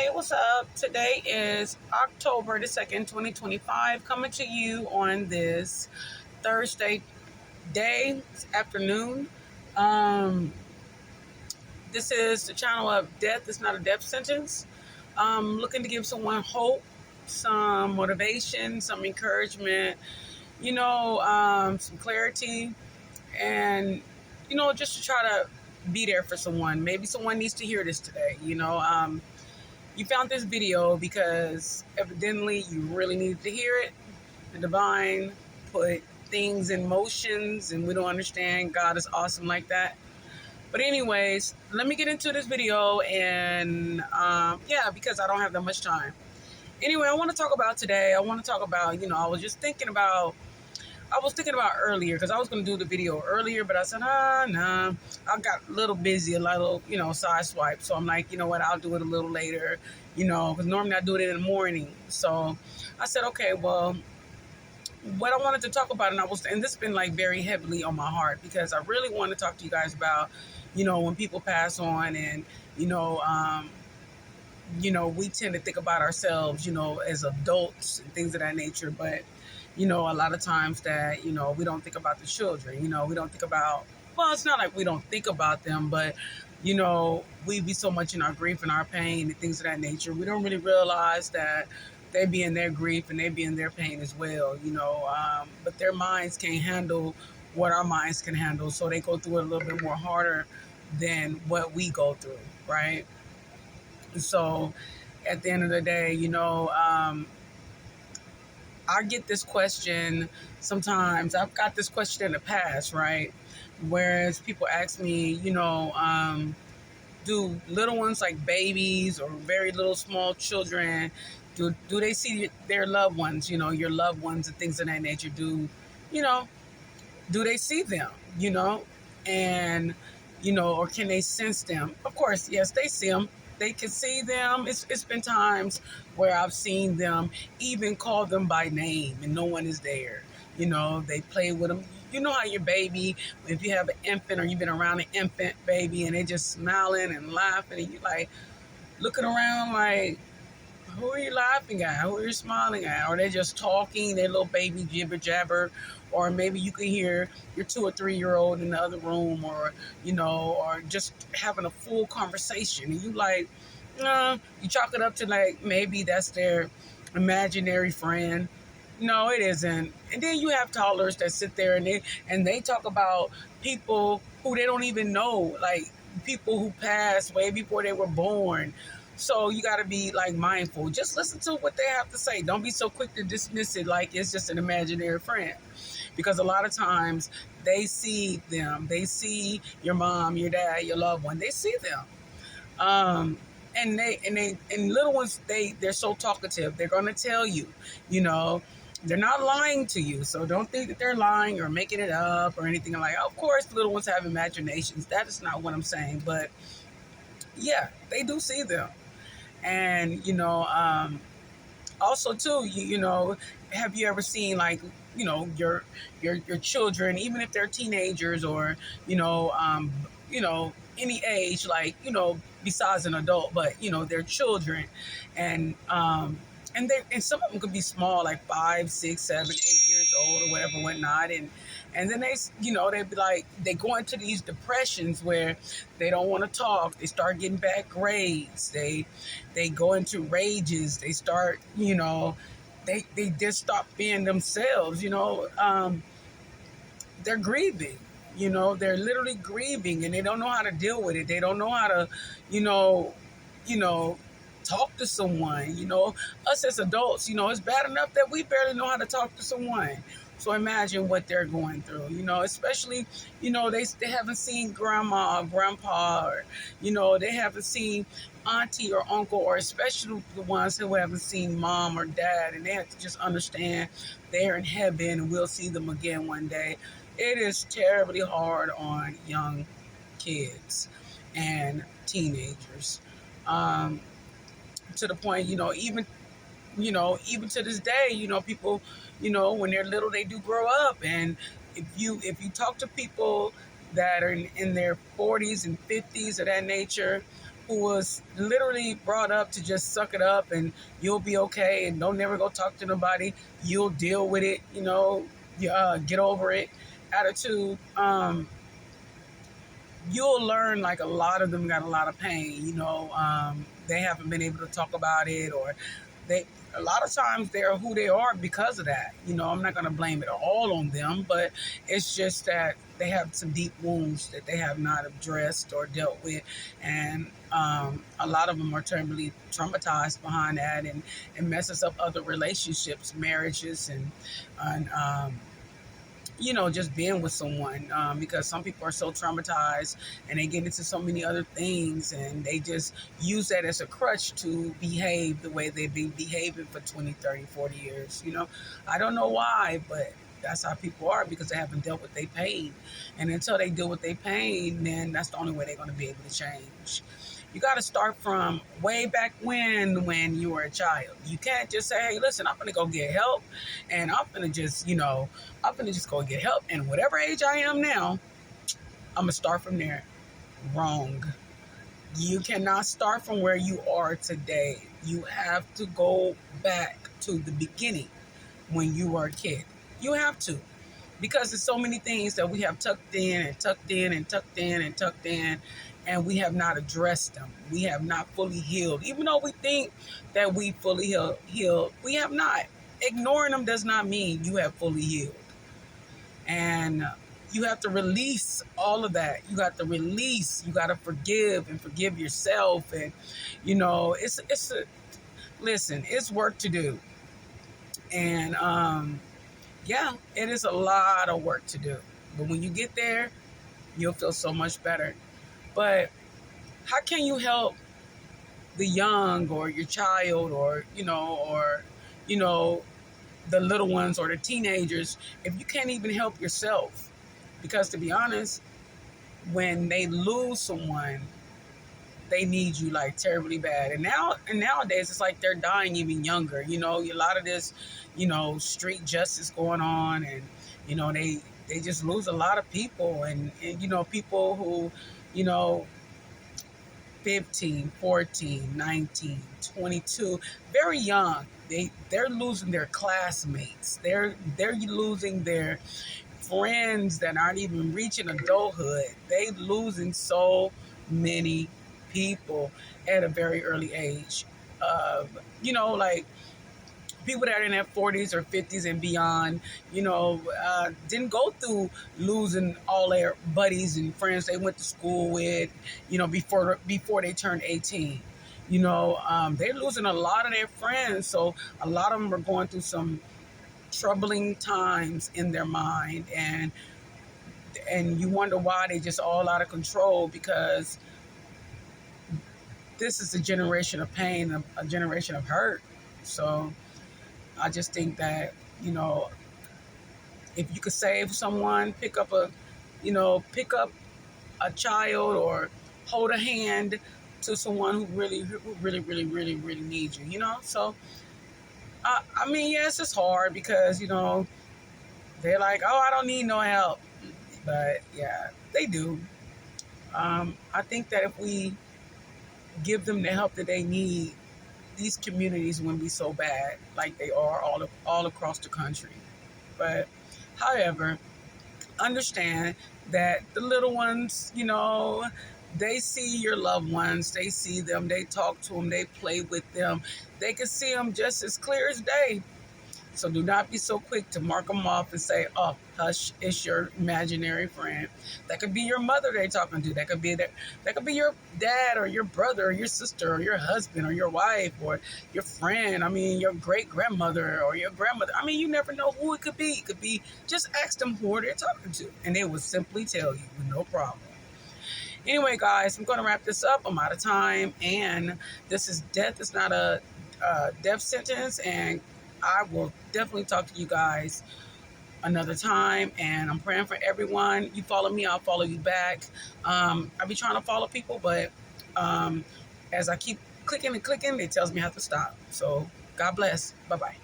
Hey, what's up? Today is October the 2nd, 2025, coming to you on this Thursday day, afternoon. Um, this is the channel of Death is Not a Death Sentence. Looking to give someone hope, some motivation, some encouragement, some clarity, and, just to try to be there for someone. Maybe someone needs to hear this today, you found this video because evidently you really needed to hear it. The divine put things in motions and we don't understand. God is awesome like that. But anyways, let me get into this video and because I don't have that much time. Anyway, I want to talk about today. I want to talk about, I was thinking about earlier because I was going to do the video earlier, but I said, nah. I got a little busy, a little, side swipe. So I'm like, you know what, I'll do it a little later, because normally I do it in the morning. So I said, okay, well, what I wanted to talk about, and this has been like very heavily on my heart because I really want to talk to you guys about, when people pass on and, we tend to think about ourselves, as adults and things of that nature. But, a lot of times that, we don't think about the children, we don't think about, well, it's not like we don't think about them, but, we be so much in our grief and our pain and things of that nature. We don't really realize that they be in their grief and they be in their pain as well, but their minds can't handle what our minds can handle. So they go through it a little bit more harder than what we go through, right? So at the end of the day, I get this question sometimes. I've got this question in the past, right? Whereas people ask me, do little ones like babies or very little small children, do they see their loved ones, your loved ones and things of that nature? You know, do they see them, and, or can they sense them? Of course, yes, they see them. They can see them. It's been times where I've seen them even call them by name and no one is there. They play with them. You know how your baby, if you have an infant or you've been around an infant baby and they just smiling and laughing and you like looking around like, who are you laughing at? Who are you smiling at? Or they're just talking, their little baby jibber jabber. Or maybe you can hear your 2 or 3 year old in the other room, or, or just having a full conversation. And you like, you chalk it up to like, maybe that's their imaginary friend. No, it isn't. And then you have toddlers that sit there and they talk about people who they don't even know, like people who passed way before they were born. So you got to be like mindful. Just listen to what they have to say. Don't be so quick to dismiss it like it's just an imaginary friend. Because a lot of times they see them. They see your mom, your dad, your loved one. They see them. And little ones, they're so talkative. They're going to tell you, they're not lying to you. So don't think that they're lying or making it up or anything like that. Of course, little ones have imaginations. That is not what I'm saying. But yeah, they do see them. And, also too, have you ever seen like, your children, even if they're teenagers or, any age, like, besides an adult, but, they're children and some of them could be small, like 5, 6, 7, 8 years old or whatever, whatnot. And then they'd be like, they go into these depressions where they don't want to talk. They start getting bad grades. They go into rages. They start, they just stop being themselves, they're grieving, they're literally grieving and they don't know how to deal with it. They don't know how to, talk to someone, us as adults, it's bad enough that we barely know how to talk to someone. So imagine what they're going through, especially, they haven't seen grandma or grandpa, or, they haven't seen auntie or uncle, or especially the ones who haven't seen mom or dad, and they have to just understand they're in heaven and we'll see them again one day. It is terribly hard on young kids and teenagers. To the point, even to this day, people, when they're little, they do grow up. And if you talk to people that are in their 40s and 50s of that nature, who was literally brought up to just suck it up and you'll be okay and don't never go talk to nobody. You'll deal with it, get over it attitude. You'll learn like a lot of them got a lot of pain. They haven't been able to talk about it, or they a lot of times they're who they are because of that. I'm not going to blame it all on them, but it's just that they have some deep wounds that they have not addressed or dealt with, and a lot of them are terribly traumatized behind that, and it messes up other relationships, marriages, and just being with someone, because some people are so traumatized and they get into so many other things and they just use that as a crutch to behave the way they've been behaving for 20, 30, 40 years. I don't know why, but that's how people are, because they haven't dealt with their pain. And until they deal with their pain, then that's the only way they're going to be able to change. You got to start from way back when you were a child. You can't just say, hey, listen, I'm going to go get help, and I'm going to just go get help. And whatever age I am now, I'm going to start from there. Wrong. You cannot start from where you are today. You have to go back to the beginning when you were a kid. You have to. Because there's so many things that we have tucked in and tucked in and tucked in and tucked in, and we have not addressed them. We have not fully healed. Even though we think that we fully healed, we have not. Ignoring them does not mean you have fully healed. And you have to release all of that. You got to release. You got to forgive and forgive yourself. And, listen, it's work to do. And, yeah, it is a lot of work to do. But when you get there, you'll feel so much better. But how can you help the young or your child or the little ones or the teenagers if you can't even help yourself? Because to be honest, when they lose someone, they need you like terribly bad. And nowadays it's like they're dying even younger. A lot of this, street justice going on, and they just lose a lot of people, and people who 15, 14, 19, 22, very young. They're losing their classmates. They're losing their friends that aren't even reaching adulthood. They losing so many people at a very early age. Like people that are in their 40s or 50s and beyond, didn't go through losing all their buddies and friends they went to school with, before they turned 18. They're losing a lot of their friends. So a lot of them are going through some troubling times in their mind. And you wonder why they just all out of control, because this is a generation of pain, a generation of hurt. So I just think that, if you could save someone, pick up a child or hold a hand to someone who really, really, really, really, really needs you, So, yes, it's hard because, they're like, oh, I don't need no help. But, yeah, they do. I think that if we give them the help that they need, these communities wouldn't be so bad like they are all across the country. But, however, understand that the little ones, they see your loved ones. They see them. They talk to them. They play with them. They can see them just as clear as day. So do not be so quick to mark them off and say, oh, hush, it's your imaginary friend. That could be your mother they're talking to. That could be your dad or your brother or your sister or your husband or your wife or your friend. Your great-grandmother or your grandmother. You never know who it could be. It could be, just ask them who they're talking to, and they will simply tell you with no problem. Anyway, guys, I'm going to wrap this up. I'm out of time, and death is not a death sentence, and I will definitely talk to you guys another time, and I'm praying for everyone. You follow me, I'll follow you back. I be trying to follow people, but as I keep clicking and clicking, it tells me I have to stop. So God bless. Bye-bye.